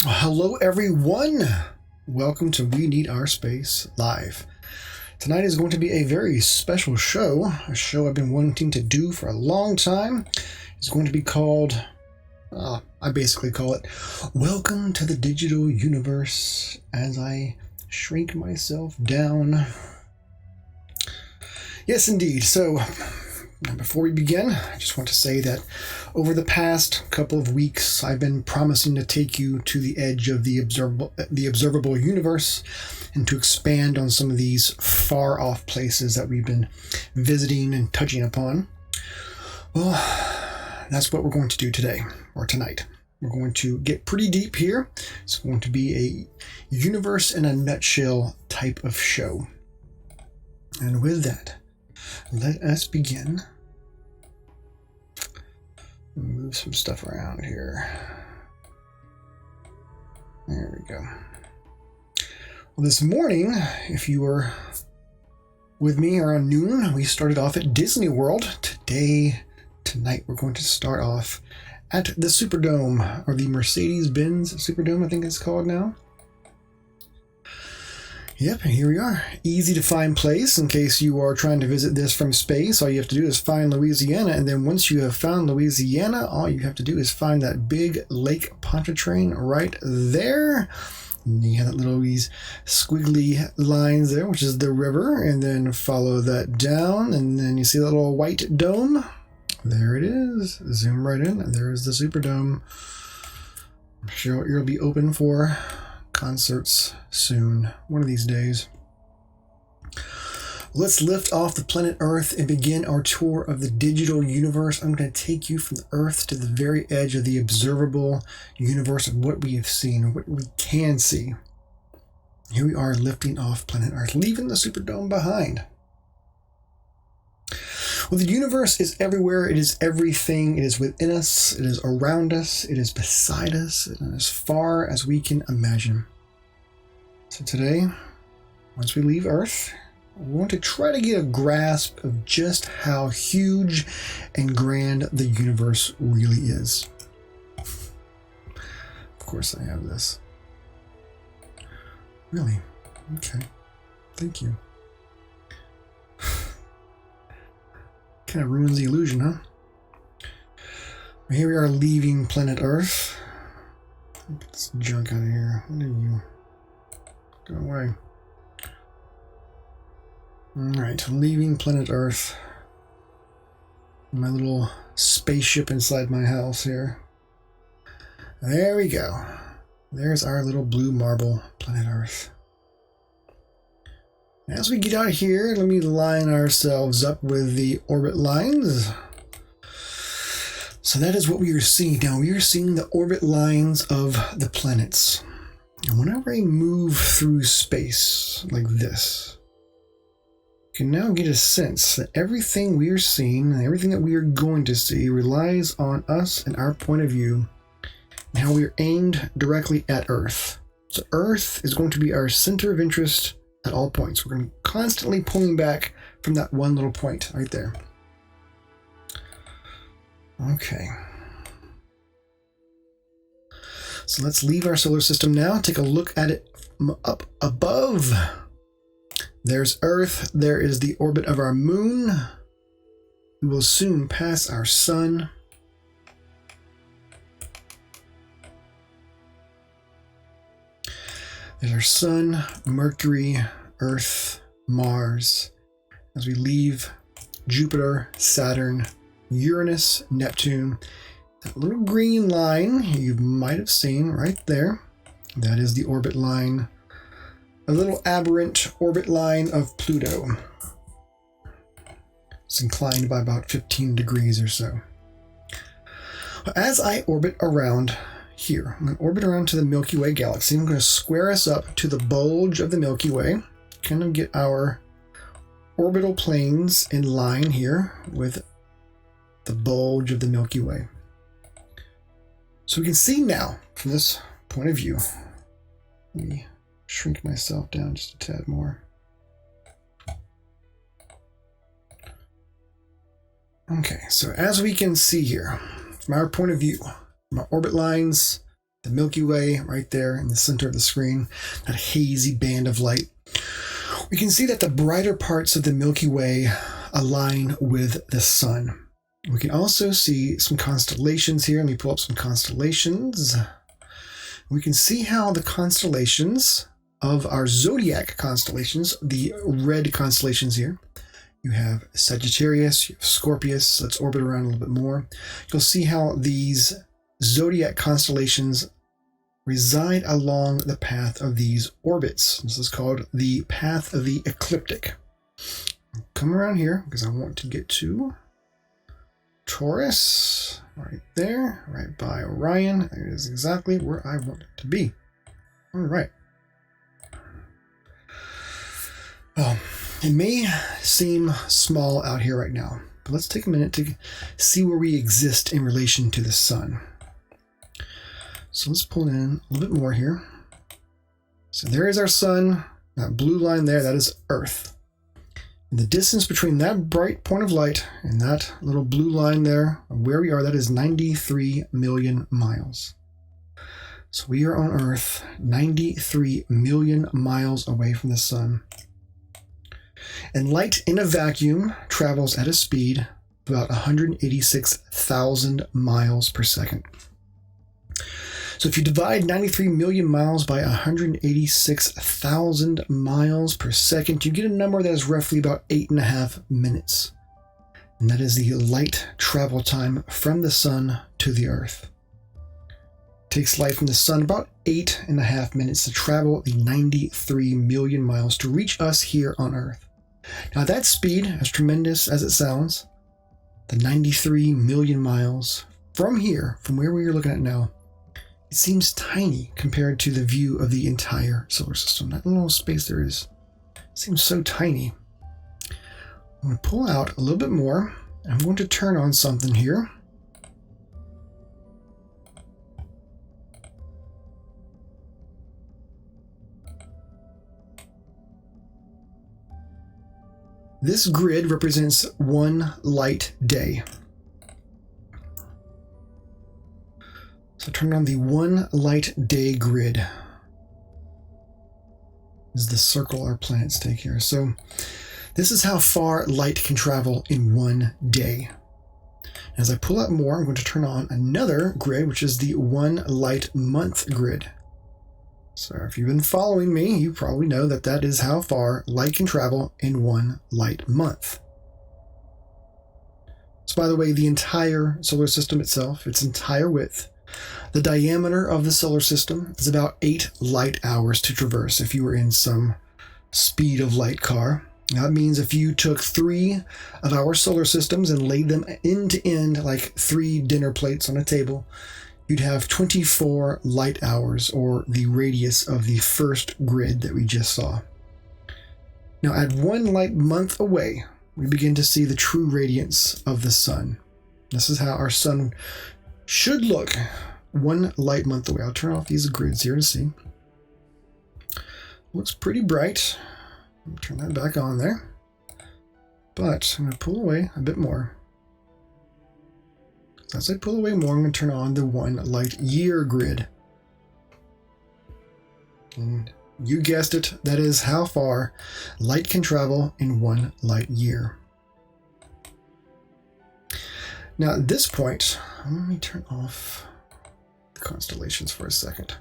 Hello, everyone. Welcome to We Need Our Space Live. Tonight is going to be a very special show, a show I've been wanting to do for a long time. It's going to be called, I basically call it, Welcome to the Digital Universe, as I shrink myself down. Yes, indeed. So, before we begin, I just want to say that over the past couple of weeks, I've been promising to take you to the edge of the observable universe and to expand on some of these far-off places that we've been visiting and touching upon. Well, that's what we're going to do today, or tonight. We're going to get pretty deep here. It's going to be a universe in a nutshell type of show. And with that, let us begin. Move some stuff around here. There we go. Well, this morning, if you were with me around noon, we started off at Disney World. Tonight, we're going to start off at the Superdome, or the Mercedes-Benz Superdome, I think it's called now. Yep, and here we are. Easy to find place in case you are trying to visit this from space. All you have to do is find Louisiana, and then once you have found Louisiana, all you have to do is find that big Lake Pontchartrain right there. And you have that little these squiggly lines there, which is the river, and then follow that down, and then you see that little white dome. There it is. Zoom right in, and there's the Superdome. I'm sure it'll be open for concerts soon, one of these days. Let's lift off the planet Earth and begin our tour of the digital universe. I'm going to take you from the Earth to the very edge of the observable universe of what we have seen, what we can see. Here we are lifting off planet Earth, leaving the Superdome behind. Well, the universe is everywhere. It is everything. It is within us. It is around us. It is beside us, and as far as we can imagine. So today, once we leave Earth, we want to try to get a grasp of just how huge and grand the universe really is. Of course, I have this. Really? Okay. Thank you. Kind of ruins the illusion, huh? Here we are leaving planet Earth. Get this junk out of here. What are you? Go away. Alright, leaving planet Earth. My little spaceship inside my house here. There we go. There's our little blue marble planet Earth. As we get out here, let me line ourselves up with the orbit lines. So that is what we are seeing now. We are seeing the orbit lines of the planets. And whenever I move through space like this, you can now get a sense that everything we are seeing and everything that we are going to see relies on us and our point of view and how we are aimed directly at Earth. So Earth is going to be our center of interest at all points. We're going to be constantly pulling back from that one little point right there. Okay. So let's leave our solar system now. Take a look at it up above. There's Earth. There is the orbit of our moon. We will soon pass our sun. There's our sun, Mercury, Earth, Mars. As we leave Jupiter, Saturn, Uranus, Neptune, that little green line you might have seen right there, that is the orbit line, a little aberrant orbit line of Pluto. It's inclined by about 15 degrees or so. As I orbit around here, I'm going to orbit around to the Milky Way galaxy. I'm going to square us up to the bulge of the Milky Way, kind of get our orbital planes in line here with the bulge of the Milky Way. So we can see now from this point of view. Let me shrink myself down just a tad more. Okay, so as we can see here, from our point of view, from our orbit lines, the Milky Way right there in the center of the screen, that hazy band of light. We can see that the brighter parts of the Milky Way align with the sun. We can also see some constellations here. Let me pull up some constellations. We can see how the constellations of our zodiac constellations, the red constellations here, you have Sagittarius, you have Scorpius. Let's orbit around a little bit more. You'll see how these zodiac constellations reside along the path of these orbits. This is called the path of the ecliptic. Come around here because I want to get to Taurus, right there, right by Orion. That is exactly where I want it to be. All right. Well, it may seem small out here right now, but let's take a minute to see where we exist in relation to the sun. So let's pull in a little bit more here. So there is our sun, that blue line there, that is Earth. And the distance between that bright point of light and that little blue line there, where we are, that is 93 million miles. So we are on Earth, 93 million miles away from the sun. And light in a vacuum travels at a speed of about 186,000 miles per second. So if you divide 93 million miles by 186,000 miles per second, you get a number that is roughly about 8.5 minutes. And that is the light travel time from the sun to the Earth. It takes light from the sun about 8.5 minutes to travel the 93 million miles to reach us here on Earth. Now that speed, as tremendous as it sounds, the 93 million miles from here, from where we are looking at now, it seems tiny compared to the view of the entire solar system. That little space there is. It seems so tiny. I'm going to pull out a little bit more. I'm going to turn on something here. This grid represents one light day. So turn on the one light day grid. This is the circle our planets take here. So this is how far light can travel in one day. As I pull out more, I'm going to turn on another grid, which is the one light month grid. So if you've been following me, you probably know that that is how far light can travel in one light month. So by the way, the entire solar system itself, its entire width, the diameter of the solar system is about 8 light hours to traverse if you were in some speed of light car. Now, that means if you took 3 of our solar systems and laid them end to end like 3 dinner plates on a table, you'd have 24 light hours, or the radius of the first grid that we just saw. Now, at 1 light month away, we begin to see the true radiance of the sun. This is how our sun should look 1 light month away. I'll turn off these grids here to see. Looks pretty bright. Turn that back on there. But I'm going to pull away a bit more. So as I pull away more, I'm going to turn on the 1 light year grid. And you guessed it, that is how far light can travel in 1 light year. Now at this point, let me turn off the constellations for a second.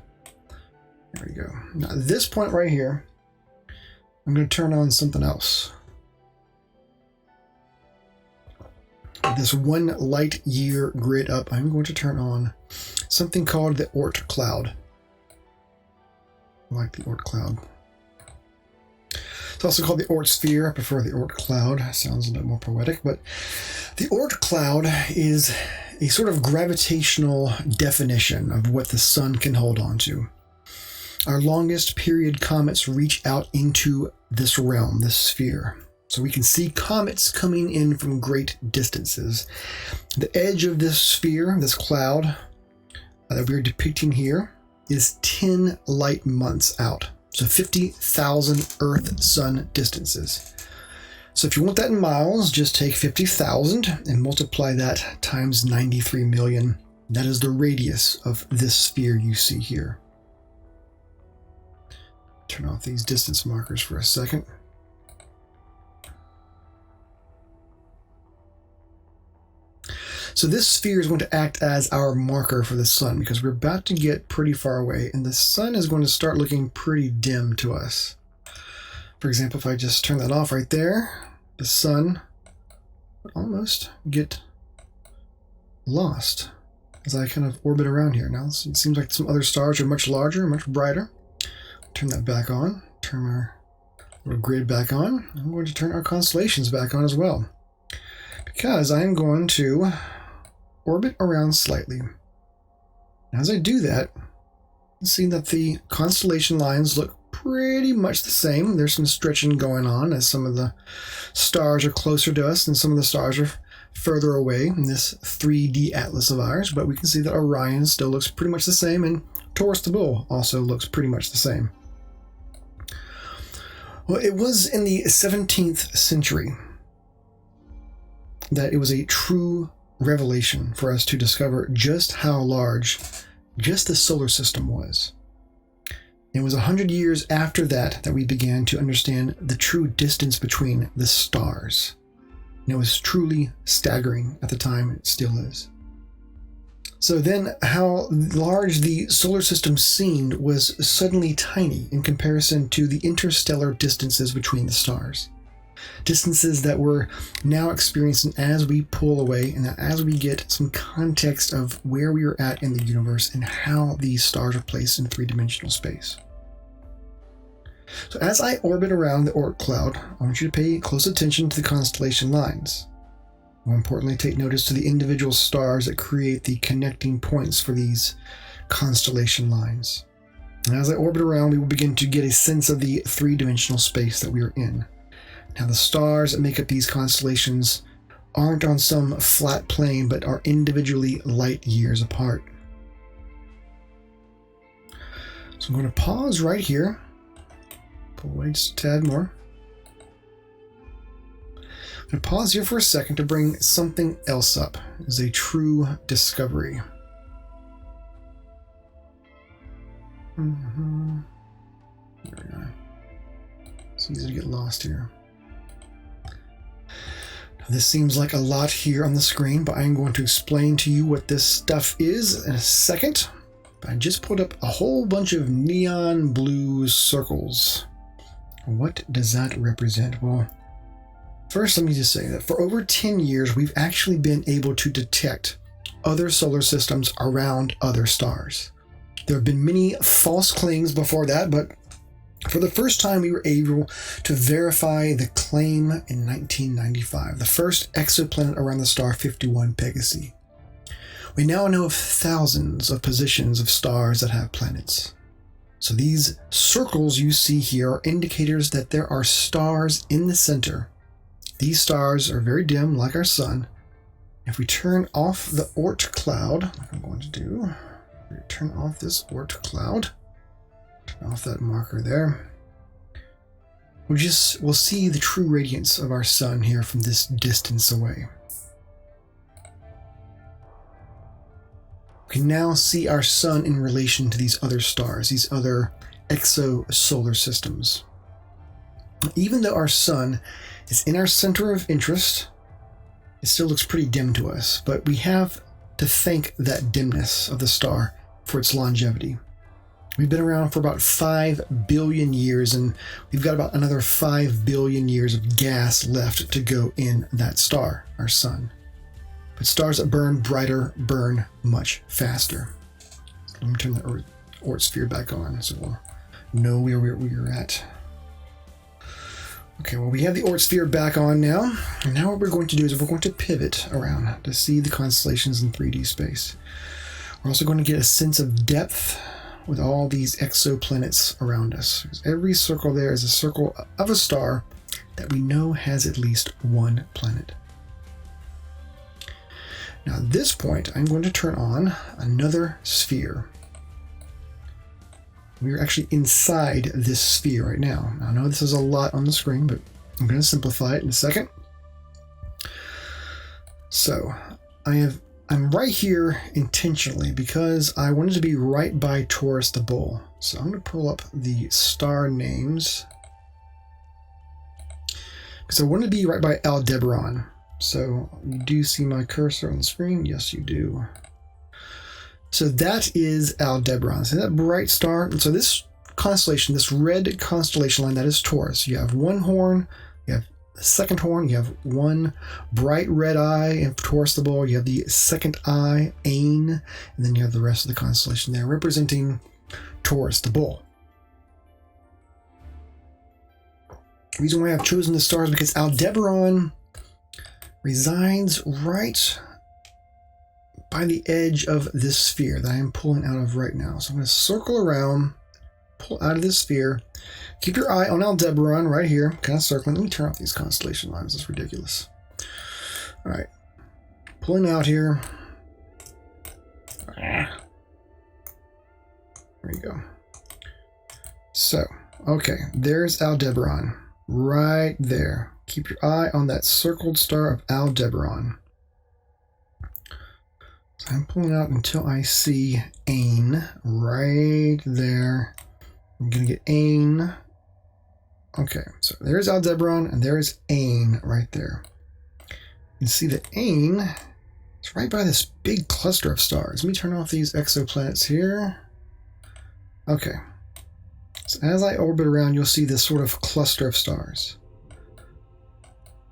There we go. Now at this point right here, I'm going to turn on something else. This 1 light year grid up, I'm going to turn on something called the Oort cloud. I like the Oort cloud. It's also called the Oort sphere. I prefer the Oort cloud. Sounds a bit more poetic, but the Oort cloud is a sort of gravitational definition of what the sun can hold on to. Our longest period comets reach out into this realm, this sphere. So we can see comets coming in from great distances. The edge of this sphere, this cloud that we're depicting here, is 10 light months out. So 50,000 Earth-Sun distances. So if you want that in miles, just take 50,000 and multiply that times 93 million. That is the radius of this sphere you see here. Turn off these distance markers for a second. So this sphere is going to act as our marker for the sun because we're about to get pretty far away and the sun is going to start looking pretty dim to us. For example, if I just turn that off right there, the sun would almost get lost as I kind of orbit around here. Now it seems like some other stars are much larger, much brighter. Turn that back on, turn our little grid back on. I'm going to turn our constellations back on as well because I'm going to orbit around slightly. As I do that, you see that the constellation lines look pretty much the same. There's some stretching going on as some of the stars are closer to us and some of the stars are further away in this 3D atlas of ours, but we can see that Orion still looks pretty much the same and Taurus the Bull also looks pretty much the same. Well, it was in the 17th century that it was a true revelation for us to discover just how large just the solar system was. It was 100 years after that we began to understand the true distance between the stars. And it was truly staggering at the time, it still is. So then how large the solar system seemed was suddenly tiny in comparison to the interstellar distances between the stars. Distances that we're now experiencing as we pull away and as we get some context of where we are at in the universe and how these stars are placed in three-dimensional space. So as I orbit around the Oort cloud, I want you to pay close attention to the constellation lines. More importantly, take notice to the individual stars that create the connecting points for these constellation lines. And as I orbit around, we will begin to get a sense of the three-dimensional space that we are in. Now, the stars that make up these constellations aren't on some flat plane, but are individually light years apart. So I'm going to pause right here. Pull away just a tad more. I'm going to pause here for a second to bring something else up as a true discovery. There we go. It's easy to get lost here. This seems like a lot here on the screen, but I'm going to explain to you what this stuff is in a second. I just put up a whole bunch of neon blue circles. What does that represent? Well, first let me just say that for over 10 years, we've actually been able to detect other solar systems around other stars. There have been many false claims before that, but for the first time, we were able to verify the claim in 1995, the first exoplanet around the star 51 Pegasi. We now know of thousands of positions of stars that have planets. So these circles you see here are indicators that there are stars in the center. These stars are very dim, like our sun. If we turn off the Oort cloud, like I'm going to do, turn off this Oort cloud, turn off that marker there. We'll see the true radiance of our sun here from this distance away. We can now see our sun in relation to these other stars, these other exosolar systems. Even though our sun is in our center of interest, it still looks pretty dim to us, but we have to thank that dimness of the star for its longevity. We've been around for about 5 billion years, and we've got about another 5 billion years of gas left to go in that star, our sun. But stars that burn brighter burn much faster. Let me turn the Oort sphere back on so we'll know where we're at. Okay, well, we have the Oort sphere back on now. And now what we're going to do is we're going to pivot around to see the constellations in 3D space. We're also going to get a sense of depth with all these exoplanets around us. Because every circle there is a circle of a star that we know has at least one planet. Now at this point, I'm going to turn on another sphere. We're actually inside this sphere right now. I know this is a lot on the screen, but I'm going to simplify it in a second. So I have I'm right here intentionally because I wanted to be right by Taurus the Bull. So I'm going to pull up the star names because I want to be right by Aldebaran. So you do see my cursor on the screen? Yes, you do. So that is Aldebaran. So that bright star. And so this constellation, this red constellation line, that is Taurus. You have one horn, you have the second horn, you have one bright red eye in Taurus the Bull, you have the second eye, Ain, and then you have the rest of the constellation there representing Taurus the Bull. The reason why I've chosen the star is because Aldebaran resides right by the edge of this sphere that I am pulling out of right now. So I'm going to circle around, pull out of this sphere. Keep your eye on Aldebaran right here, kind of circling. Let me turn off these constellation lines. It's ridiculous. All right. Pulling out here. There you go. So, okay. There's Aldebaran right there. Keep your eye on that circled star of Aldebaran. So I'm pulling out until I see Ain right there. I'm going to get Ain. Okay, so there's Aldebaran, and there's Ain right there. You can see that Ain is right by this big cluster of stars. Let me turn off these exoplanets here. Okay. So as I orbit around, you'll see this sort of cluster of stars.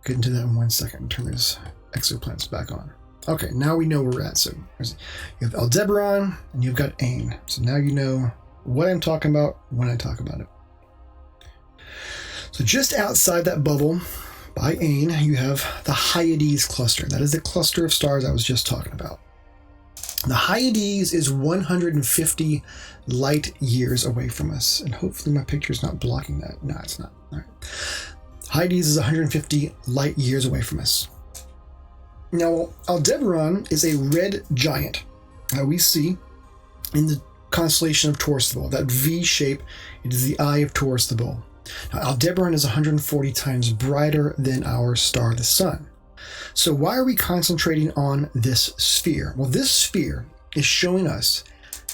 Get into that in 1 second. Turn these exoplanets back on. Okay, now we know where we're at. So you have Aldebaran, and you've got Ain. So now you know what I'm talking about when I talk about it. So just outside that bubble by Ain, you have the Pleiades cluster. That is the cluster of stars I was just talking about. The Pleiades is 150 light years away from us. And hopefully my picture is not blocking that. No, it's not. All right. Pleiades is 150 light years away from us. Now, Aldebaran is a red giant that we see in the constellation of Taurus the Bull. That V shape, it is the eye of Taurus the Bull. Now, Aldebaran is 140 times brighter than our star, the Sun. So why are we concentrating on this sphere? Well, this sphere is showing us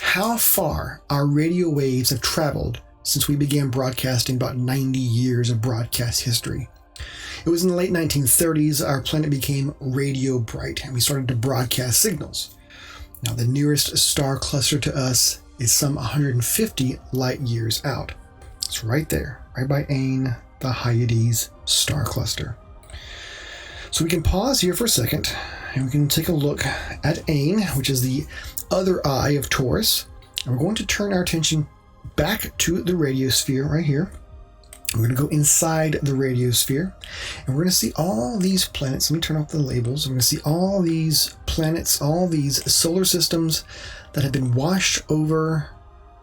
how far our radio waves have traveled since we began broadcasting about 90 years of broadcast history. It was in the late 1930s our planet became radio bright and we started to broadcast signals. Now, the nearest star cluster to us is some 150 light years out. It's right there, right by Ain, the Pleiades star cluster. So we can pause here for a second and we can take a look at Ain, which is the other eye of Taurus. And we're going to turn our attention back to the radiosphere right here. We're going to go inside the radiosphere and we're going to see all these planets. Let me turn off the labels. We're going to see all these planets, all these solar systems that have been washed over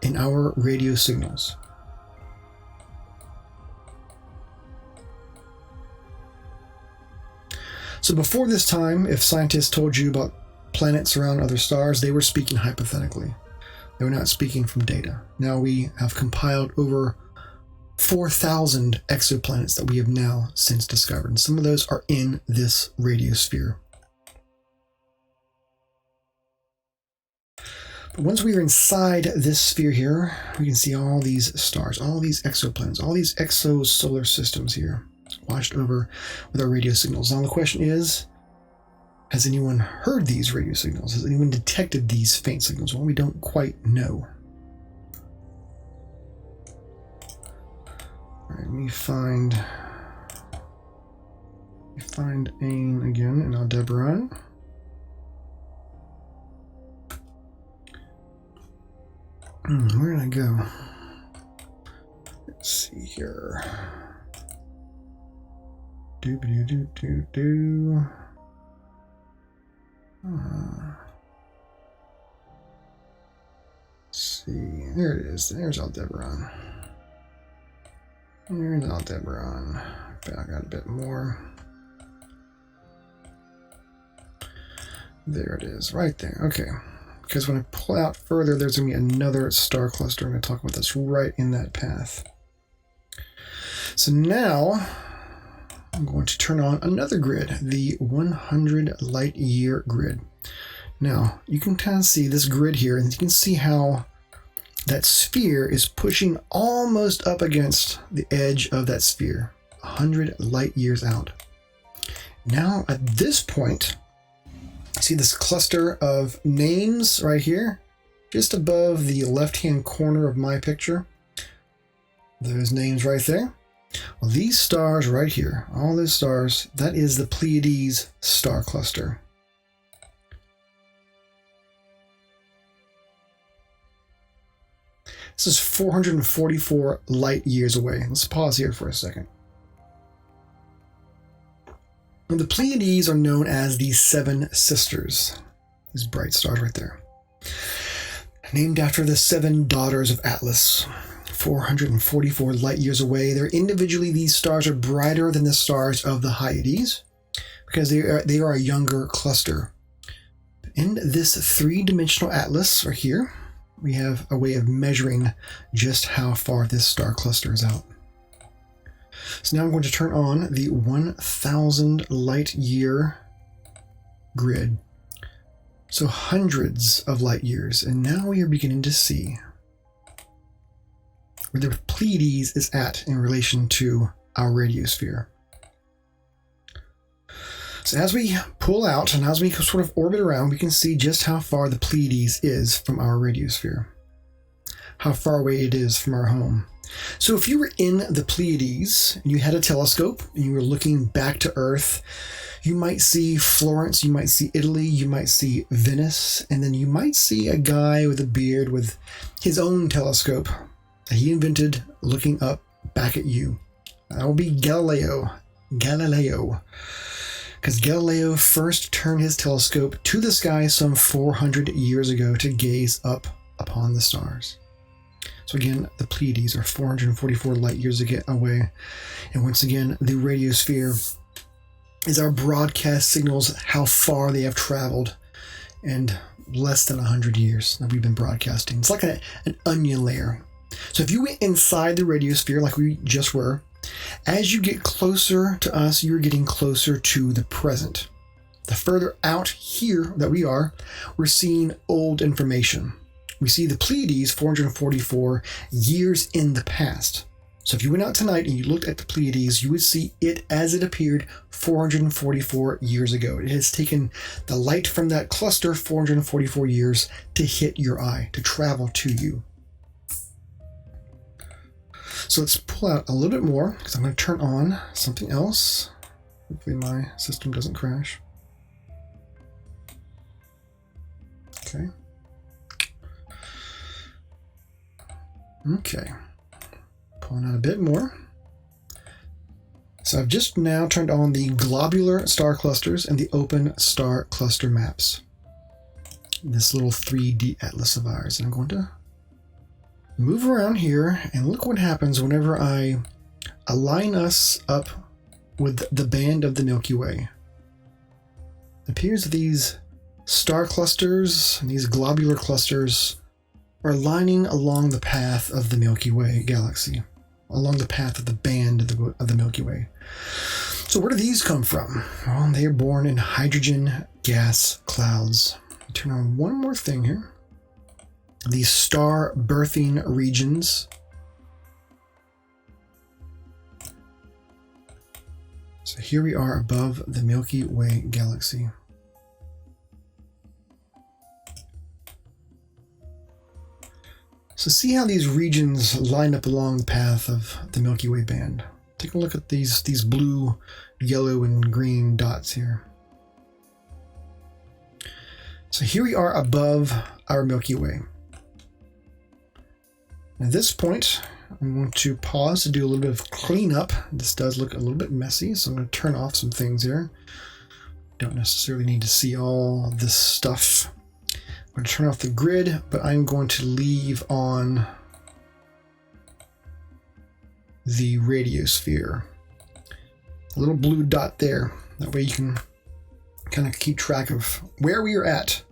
in our radio signals. So before this time, if scientists told you about planets around other stars, they were speaking hypothetically. They were not speaking from data. Now we have compiled over 4,000 exoplanets that we have now since discovered. And some of those are in this radiosphere. But once we are inside this sphere here, we can see all these stars, all these exoplanets, all these exosolar systems here washed over with our radio signals. Now the question is, has anyone heard these radio signals? Has anyone detected these faint signals? Well, we don't quite know. All right, let me find Ain again in Aldebaran. Where did I go? Let's see here. Let's see. There it is. There's Aldebaran. There's Aldebaran. Back out a bit more. There it is. Right there. Okay. Because when I pull out further, there's going to be another star cluster. I'm going to talk about this right in that path. So now I'm going to turn on another grid, the 100 light year grid. Now, you can kind of see this grid here, and you can see how that sphere is pushing almost up against the edge of that sphere, 100 light years out. Now, at this point, see this cluster of names right here, just above the left-hand corner of my picture? Those names right there. Well, these stars right here, all those stars, that is the Pleiades star cluster. This is 444 light years away. Let's pause here for a second. And the Pleiades are known as the Seven Sisters. These bright stars right there. Named after the 7 daughters of Atlas. 444 light years away. They're individually, these stars are brighter than the stars of the Hyades because they are a younger cluster. In this 3-dimensional atlas right here, we have a way of measuring just how far this star cluster is out. So now I'm going to turn on the 1,000 light year grid. So hundreds of light years. And now we are beginning to see where the Pleiades is at in relation to our radiosphere. So as we pull out and as we sort of orbit around, we can see just how far the Pleiades is from our radiosphere, how far away it is from our home. So if you were in the Pleiades and you had a telescope and you were looking back to Earth, you might see Florence, you might see Italy, you might see Venice, and then you might see a guy with a beard with his own telescope that he invented looking up back at you. That will be Galileo. Because Galileo first turned his telescope to the sky some 400 years ago to gaze up upon the stars. So again, the Pleiades are 444 light years away. And once again, the radiosphere is our broadcast signals how far they have traveled in less than 100 years that we've been broadcasting. It's like an onion layer. So if you went inside the radiosphere like we just were, as you get closer to us, you're getting closer to the present. The further out here that we are, we're seeing old information. We see the Pleiades 444 years in the past. So if you went out tonight and you looked at the Pleiades, you would see it as it appeared 444 years ago. It has taken the light from that cluster 444 years to hit your eye, to travel to you. So let's pull out a little bit more because I'm going to turn on something else. Hopefully my system doesn't crash. Okay. Okay. Pulling out a bit more. So I've just now turned on the globular star clusters and the open star cluster maps. This little 3D atlas of ours. And I'm going to move around here and look what happens whenever I align us up with the band of the Milky Way. It appears that these star clusters and these globular clusters are lining along the path of the Milky Way galaxy, along the path of the band of the Milky Way. So where do these come from? Well, they are born in hydrogen gas clouds. Turn on one more thing here. These star birthing regions. So here we are above the Milky Way galaxy. So see how these regions line up along the path of the Milky Way band. Take a look at these blue, yellow, and green dots here. So here we are above our Milky Way. At this point, I'm going to pause to do a little bit of cleanup. This does look a little bit messy, so I'm going to turn off some things here. Don't necessarily need to see all this stuff. I'm going to turn off the grid, but I'm going to leave on the radiosphere. A little blue dot there. That way you can kind of keep track of where we are at.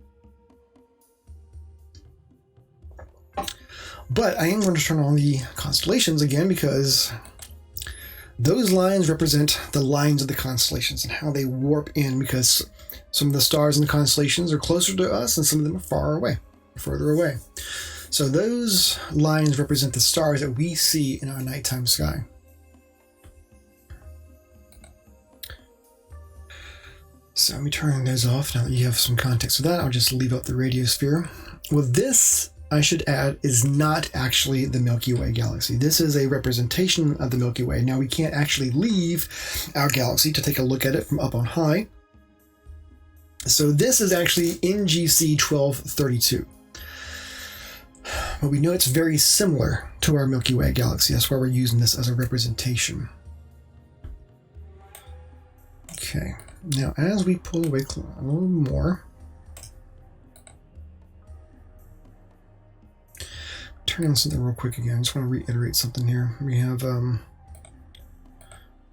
But I am going to turn on the constellations again because Those lines represent the lines of the constellations and how they warp in, because some of the stars in the constellations are closer to us and some of them are further away. So those lines represent the stars that we see in our nighttime sky. So let me turn those off now that you have some context for that. I'll just leave out the radiosphere. Well, this, I should add, is not actually the Milky Way galaxy. This is a representation of the Milky Way. Now, we can't actually leave our galaxy to take a look at it from up on high. So this is actually NGC 1232. But we know it's very similar to our Milky Way galaxy. That's why we're using this as a representation. Okay. Now, as we pull away a little more, turn on something real quick again. I just want to reiterate something here. We have,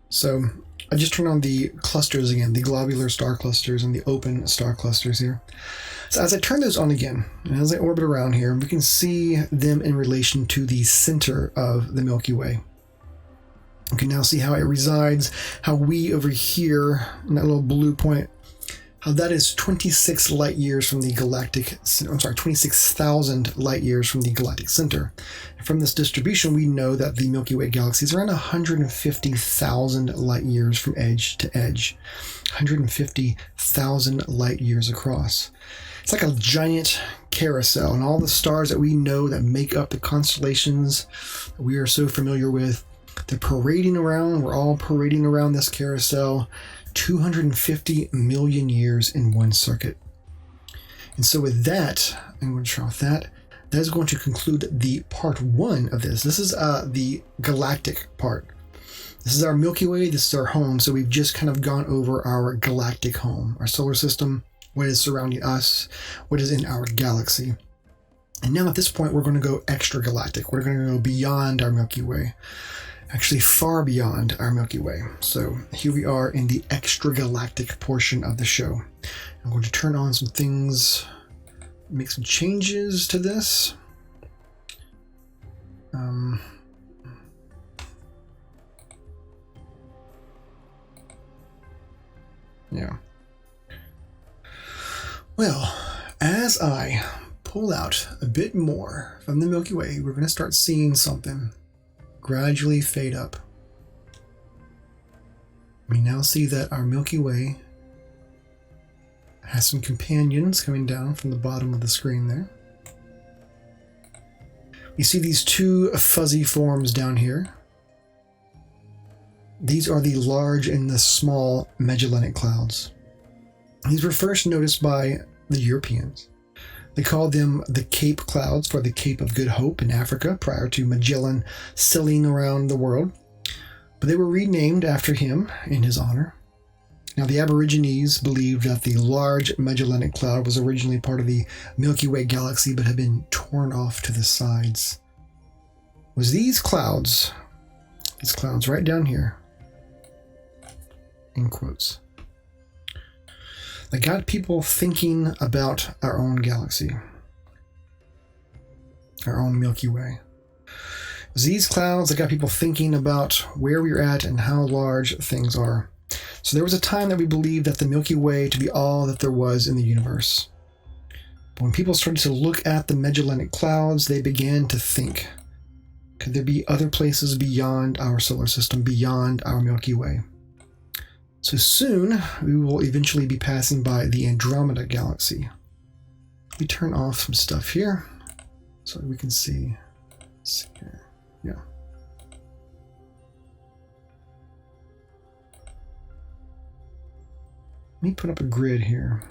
so I just turned on the clusters again, the globular star clusters and the open star clusters here. So as I turn those on again, and as I orbit around here, we can see them in relation to the center of the Milky Way. You can now see how it resides, how we over here, in that little blue point, how that is 26 light years from the galactic, 26,000 light years from the galactic center. And from this distribution, we know that the Milky Way galaxy is around 150,000 light years from edge to edge. 150,000 light years across. It's like a giant carousel, and all the stars that we know that make up the constellations that we are so familiar with, they're parading around. We're all parading around this carousel 250 million years in one circuit. And so with that, I'm going to try with that. That is going to conclude the part 1 of this. This is the galactic part. This is our Milky Way. This is our home. So we've just kind of gone over our galactic home, our solar system, what is surrounding us, what is in our galaxy. And now at this point, we're going to go extragalactic. We're going to go beyond our Milky Way. Actually far beyond our Milky Way. So here we are in the extragalactic portion of the show. I'm going to turn on some things, make some changes to this. Yeah. Well, as I pull out a bit more from the Milky Way, we're going to start seeing something gradually fade up. We now see that our Milky Way has some companions coming down from the bottom of the screen there. We see these two fuzzy forms down here. These are the large and the small Magellanic Clouds. These were first noticed by the Europeans. They called them the Cape Clouds for the Cape of Good Hope in Africa prior to Magellan sailing around the world. But they were renamed after him in his honor. Now, the Aborigines believed that the large Magellanic Cloud was originally part of the Milky Way galaxy but had been torn off to the sides. It was these clouds right down here, in quotes, that got people thinking about our own galaxy, our own Milky Way. It was these clouds that got people thinking about where we're at and how large things are. So there was a time that we believed that the Milky Way to be all that there was in the universe. But when people started to look at the Magellanic Clouds, they began to think, could there be other places beyond our solar system, beyond our Milky Way? So soon, we will eventually be passing by the Andromeda Galaxy. Let me turn off some stuff here so we can see. Yeah. Let me put up a grid here.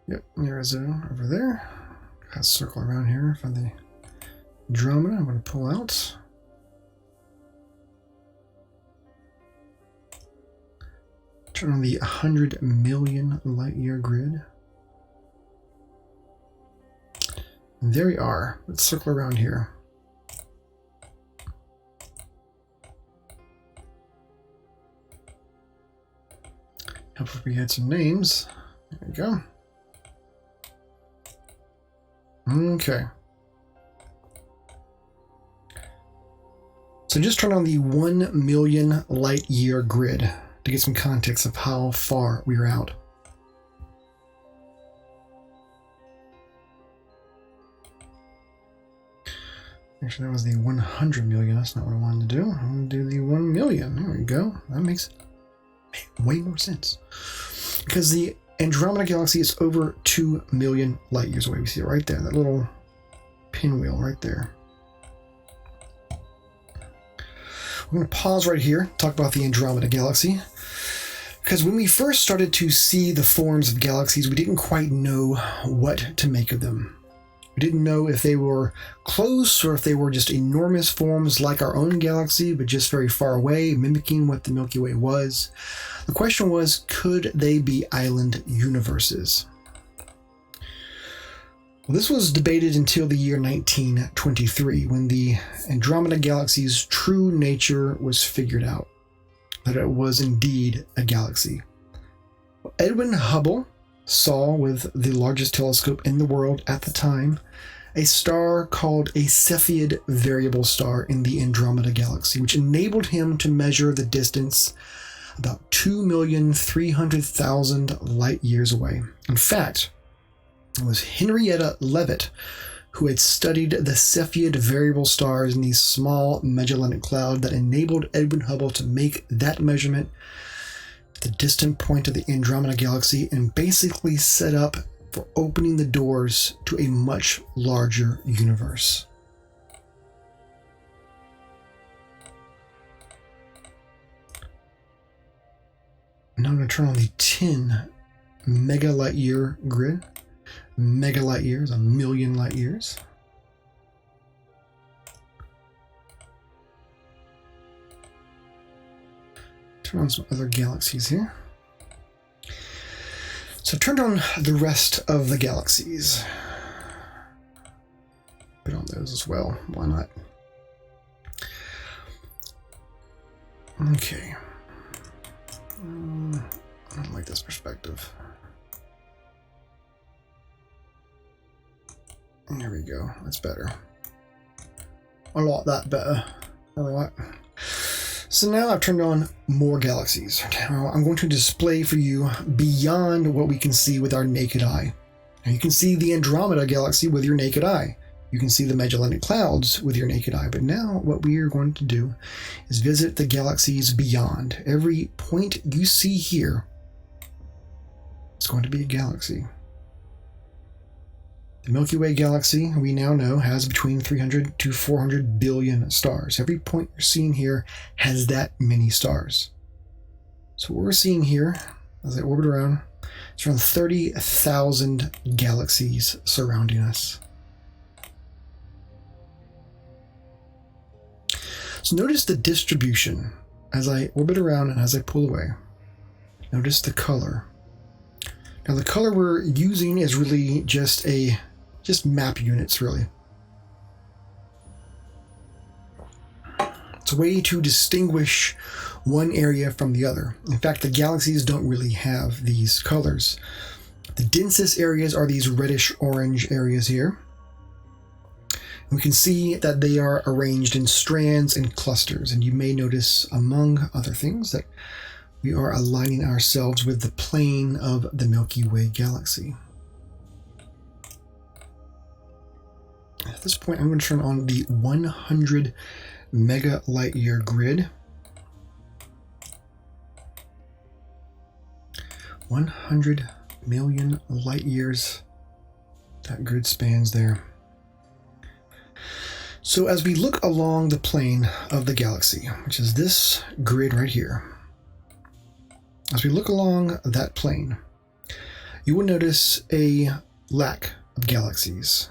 Yep, there's over there. Got a circle around here for the Andromeda. I'm going to pull out. Turn on the 100 million light year grid. And there we are. Let's circle around here. Help if we had some names. There we go. Okay. So just turn on the 1 million light year grid to get some context of how far we are out. Actually, that was the 100 million. That's not what I wanted to do. I'm going to do the 1 million. There we go. That makes way more sense. Because the Andromeda Galaxy is over 2 million light years away. We see it right there. That little pinwheel right there. I'm going to pause right here, talk about the Andromeda Galaxy. Because when we first started to see the forms of galaxies, we didn't quite know what to make of them. We didn't know if they were close or if they were just enormous forms like our own galaxy, but just very far away, mimicking what the Milky Way was. The question was, could they be island universes? Well, this was debated until the year 1923, when the Andromeda Galaxy's true nature was figured out, that it was indeed a galaxy. Edwin Hubble saw with the largest telescope in the world at the time a star called a Cepheid variable star in the Andromeda Galaxy, which enabled him to measure the distance about 2,300,000 light years away. In fact, it was Henrietta Leavitt who had studied the Cepheid variable stars in the small Magellanic Cloud that enabled Edwin Hubble to make that measurement the distant point of the Andromeda Galaxy and basically set up for opening the doors to a much larger universe. Now I'm going to turn on the 10 mega light year grid. Mega light years, 1 million light years. Turn on some other galaxies here. So I've turned on the rest of the galaxies. Put on those as well. Why not? Okay. I don't like this perspective. There we go. That's better. I like that better. Alright. So now I've turned on more galaxies. Now I'm going to display for you beyond what we can see with our naked eye. Now you can see the Andromeda Galaxy with your naked eye. You can see the Magellanic Clouds with your naked eye. But now what we are going to do is visit the galaxies beyond. Every point you see here is going to be a galaxy. The Milky Way galaxy, we now know, has between 300 to 400 billion stars. Every point you're seeing here has that many stars. So what we're seeing here, as I orbit around, it's around 30,000 galaxies surrounding us. So notice the distribution as I orbit around and as I pull away. Notice the color. Now the color we're using is really just map units, really. It's a way to distinguish one area from the other. In fact, the galaxies don't really have these colors. The densest areas are these reddish-orange areas here. And we can see that they are arranged in strands and clusters, and you may notice, among other things, that we are aligning ourselves with the plane of the Milky Way galaxy. At this point, I'm going to turn on the 100 mega light year grid. 100 million light years. That grid spans there. So as we look along the plane of the galaxy, which is this grid right here, as we look along that plane, you will notice a lack of galaxies.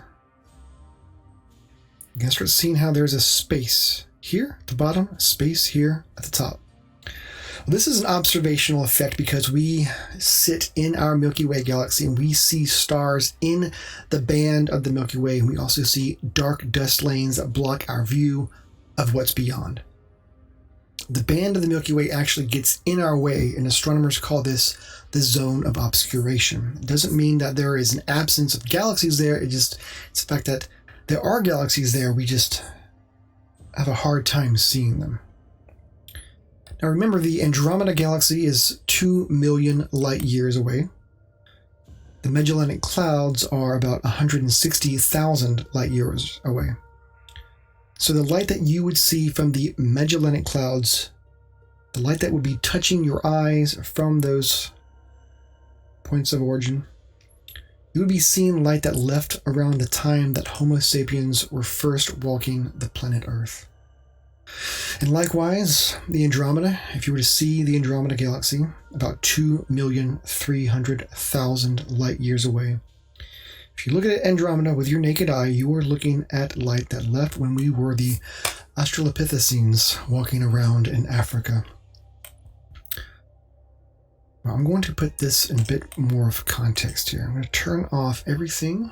You can start seeing how there's a space here at the bottom, a space here at the top. Well, this is an observational effect because we sit in our Milky Way galaxy and we see stars in the band of the Milky Way, and we also see dark dust lanes that block our view of what's beyond. The band of the Milky Way actually gets in our way, and astronomers call this the zone of obscuration. It doesn't mean that there is an absence of galaxies there. It's the fact that there are galaxies there. We just have a hard time seeing them. Now remember, the Andromeda Galaxy is 2 million light years away. The Magellanic Clouds are about 160,000 light years away. So the light that you would see from the Magellanic Clouds, the light that would be touching your eyes from those points of origin, you would be seeing light that left around the time that Homo sapiens were first walking the planet Earth. And likewise, the Andromeda, if you were to see the Andromeda Galaxy, about 2,300,000 light years away. If you look at Andromeda with your naked eye, you are looking at light that left when we were the Australopithecines walking around in Africa. Well, I'm going to put this in a bit more of context here. I'm going to turn off everything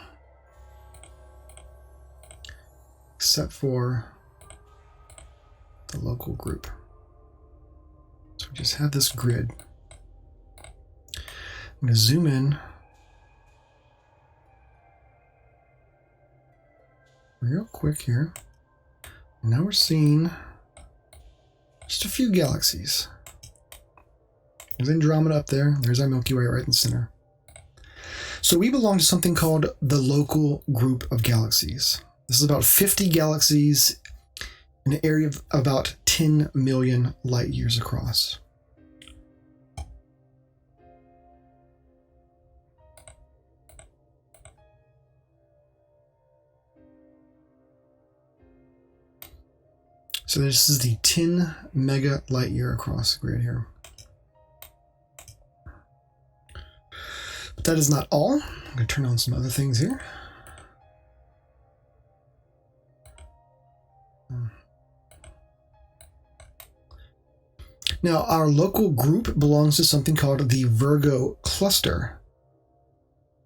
except for the local group. So we just have this grid. I'm going to zoom in real quick here. And now we're seeing just a few galaxies. There's Andromeda up there. There's our Milky Way right in the center. So we belong to something called the local group of galaxies. This is about 50 galaxies in an area of about 10 million light years across. So this is the 10 mega light year across grid here. But that is not all. I'm going to turn on some other things here. Now, our local group belongs to something called the Virgo Cluster.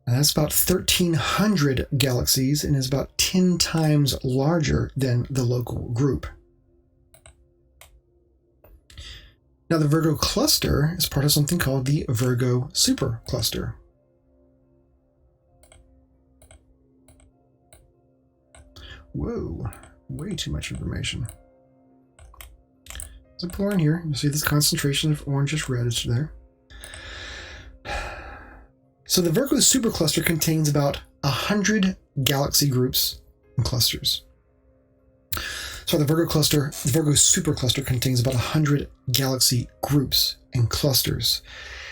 And that's about 1,300 galaxies and is about 10 times larger than the local group. Now, the Virgo Cluster is part of something called the Virgo Supercluster. Whoa, way too much information. As I pour in here, you'll see this concentration of orangish reddish there. So the Virgo supercluster contains about 100 galaxy groups and clusters. So the Virgo supercluster contains about 100 galaxy groups and clusters.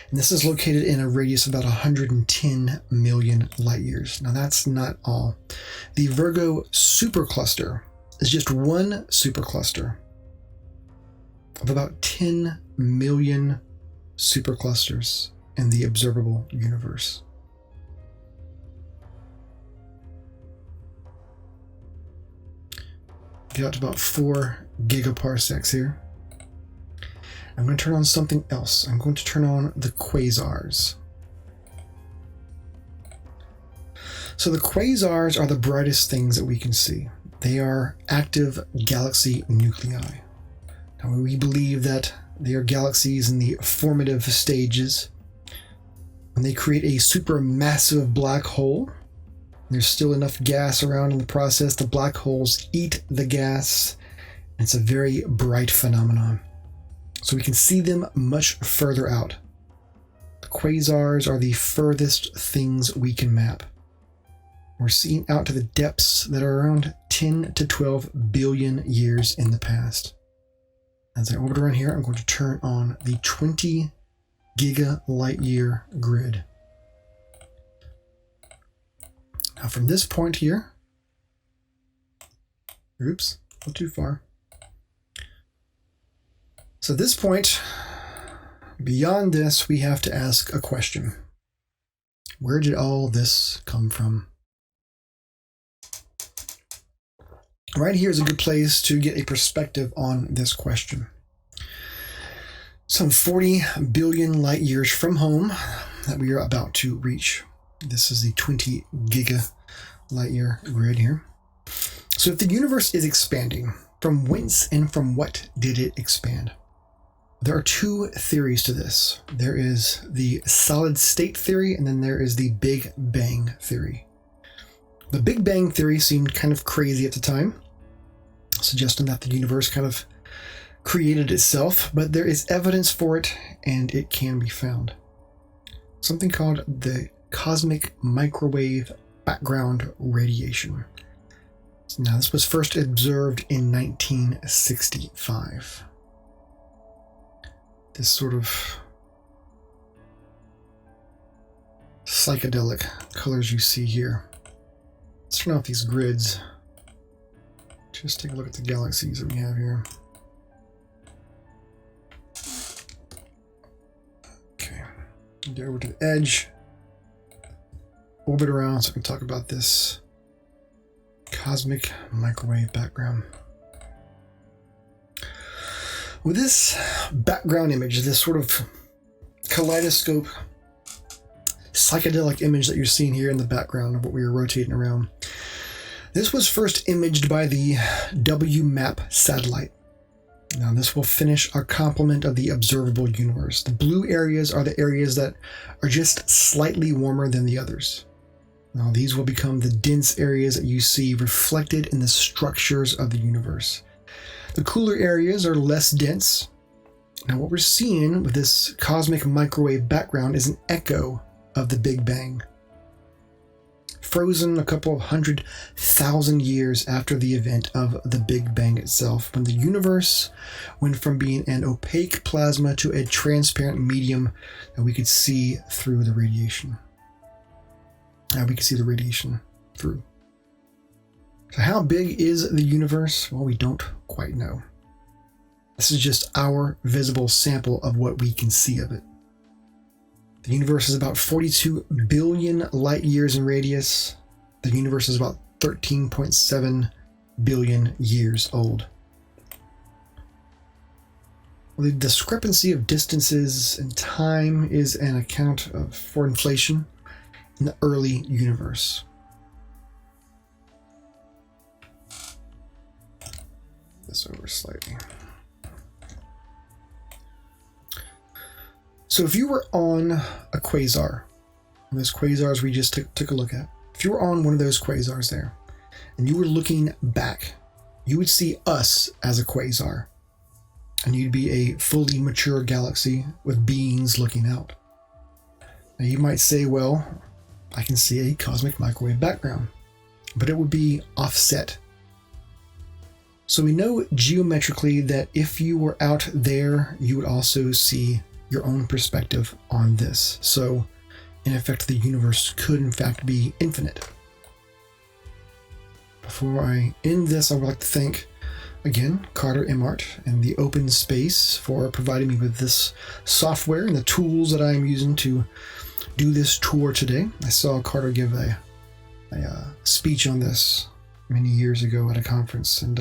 And this is located in a radius of about 110 million light years. Now that's not all. The Virgo supercluster is just one supercluster of about 10 million superclusters in the observable universe. Get out to about 4 gigaparsecs here. I'm going to turn on something else. I'm going to turn on the quasars. So the quasars are the brightest things that we can see. They are active galaxy nuclei. Now, we believe that they are galaxies in the formative stages. When they create a supermassive black hole, there's still enough gas around in the process. The black holes eat the gas. And it's a very bright phenomenon. So we can see them much further out. The quasars are the furthest things we can map. We're seeing out to the depths that are around 10 to 12 billion years in the past. As I orbit around here, I'm going to turn on the 20 giga light year grid. Now from this point here, oops, not too far. So at this point, beyond this, we have to ask a question. Where did all this come from? Right here is a good place to get a perspective on this question. Some 40 billion light years from home that we are about to reach. This is the 20 giga light year grid here. So if the universe is expanding, from whence and from what did it expand? There are two theories to this. There is the solid state theory, and then there is the Big Bang theory. The Big Bang theory seemed kind of crazy at the time, suggesting that the universe kind of created itself, but there is evidence for it, and it can be found. Something called the cosmic microwave background radiation. Now, this was first observed in 1965. This sort of psychedelic colors you see here. Let's turn off these grids. Just take a look at the galaxies that we have here. Okay, get over to the edge. Orbit around so I can talk about this cosmic microwave background. With this background image, this sort of kaleidoscope, psychedelic image that you're seeing here in the background of what we were rotating around, this was first imaged by the WMAP satellite. Now, this will finish our complement of the observable universe. The blue areas are the areas that are just slightly warmer than the others. Now, these will become the dense areas that you see reflected in the structures of the universe. The cooler areas are less dense. Now, what we're seeing with this cosmic microwave background is an echo of the Big Bang, frozen a couple of 100,000 years after the event of the Big Bang itself, when the universe went from being an opaque plasma to a transparent medium that we could see through the radiation. We could see the radiation through. So how big is the universe? Well, we don't quite know. This is just our visible sample of what we can see of it. The universe is about 42 billion light years in radius. The universe is about 13.7 billion years old. The discrepancy of distances and time is an account for inflation in the early universe. This over slightly. So if you were on a quasar, those quasars we just took a look at, if you were on one of those quasars there, and you were looking back, you would see us as a quasar, and you'd be a fully mature galaxy with beings looking out. Now you might say, well, I can see a cosmic microwave background, but it would be offset. So we know geometrically that if you were out there, you would also see your own perspective on this. So, in effect, the universe could in fact be infinite. Before I end this, I would like to thank, again, Carter Emart and the Open Space for providing me with this software and the tools that I'm using to do this tour today. I saw Carter give a speech on this many years ago at a conference, and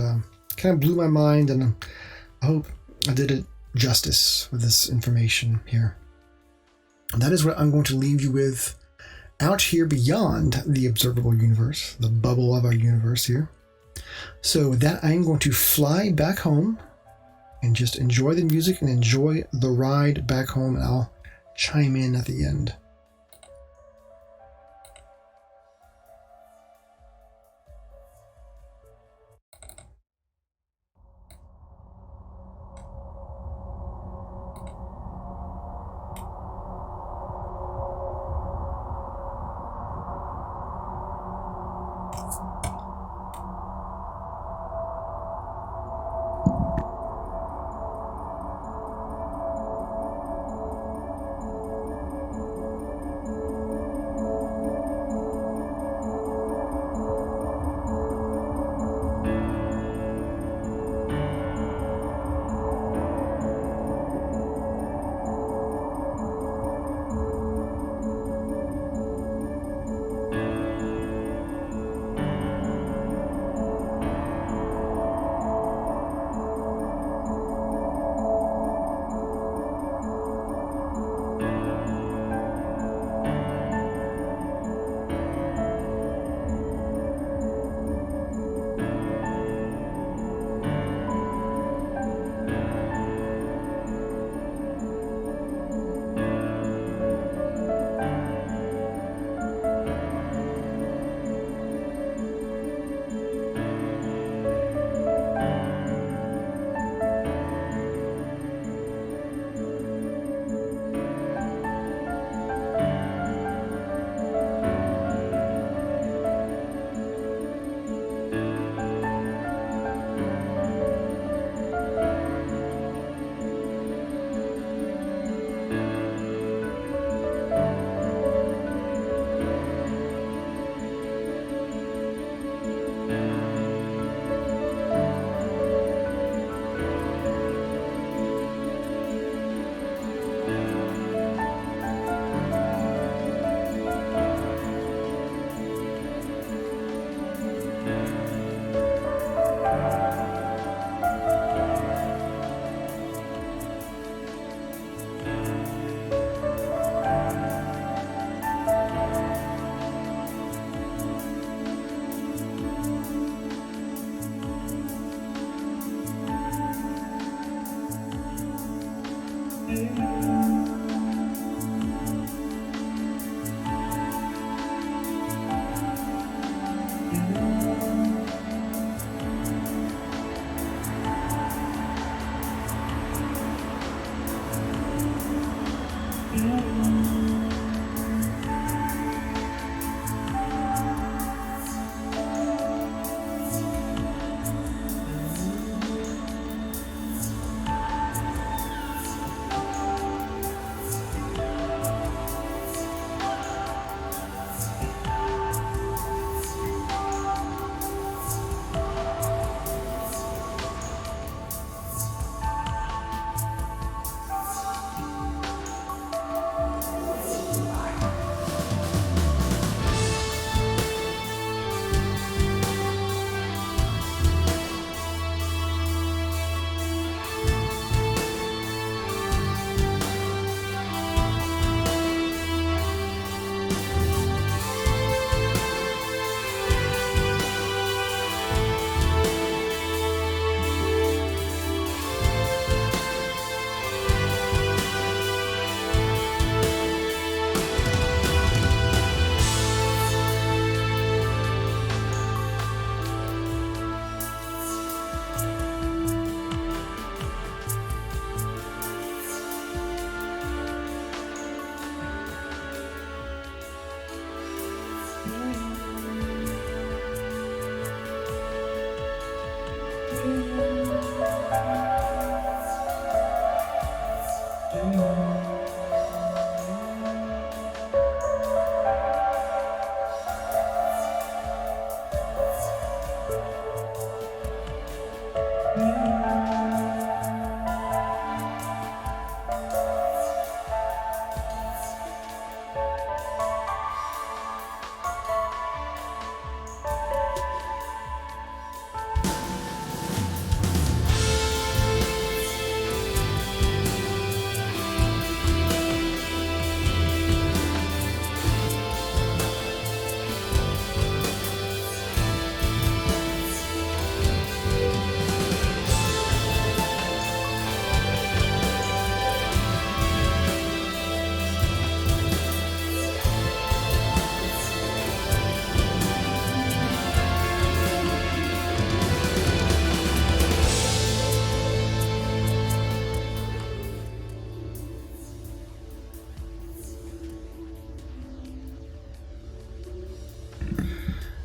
kind of blew my mind, and I hope I did it justice with this information here. And that is what I'm going to leave you with out here beyond the observable universe, the bubble of our universe here. So with that, I'm going to fly back home and just enjoy the music and enjoy the ride back home, and I'll chime in at the end.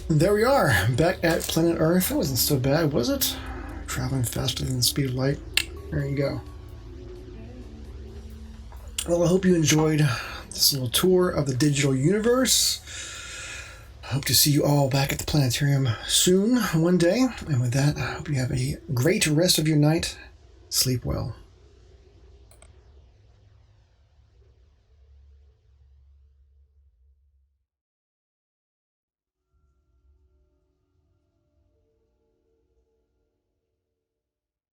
There we are, back at planet Earth. That wasn't so bad, was it? Traveling faster than the speed of light. There you go. Well, I hope you enjoyed this little tour of the digital universe. I hope to see you all back at the planetarium soon, one day. And with that, I hope you have a great rest of your night. Sleep well.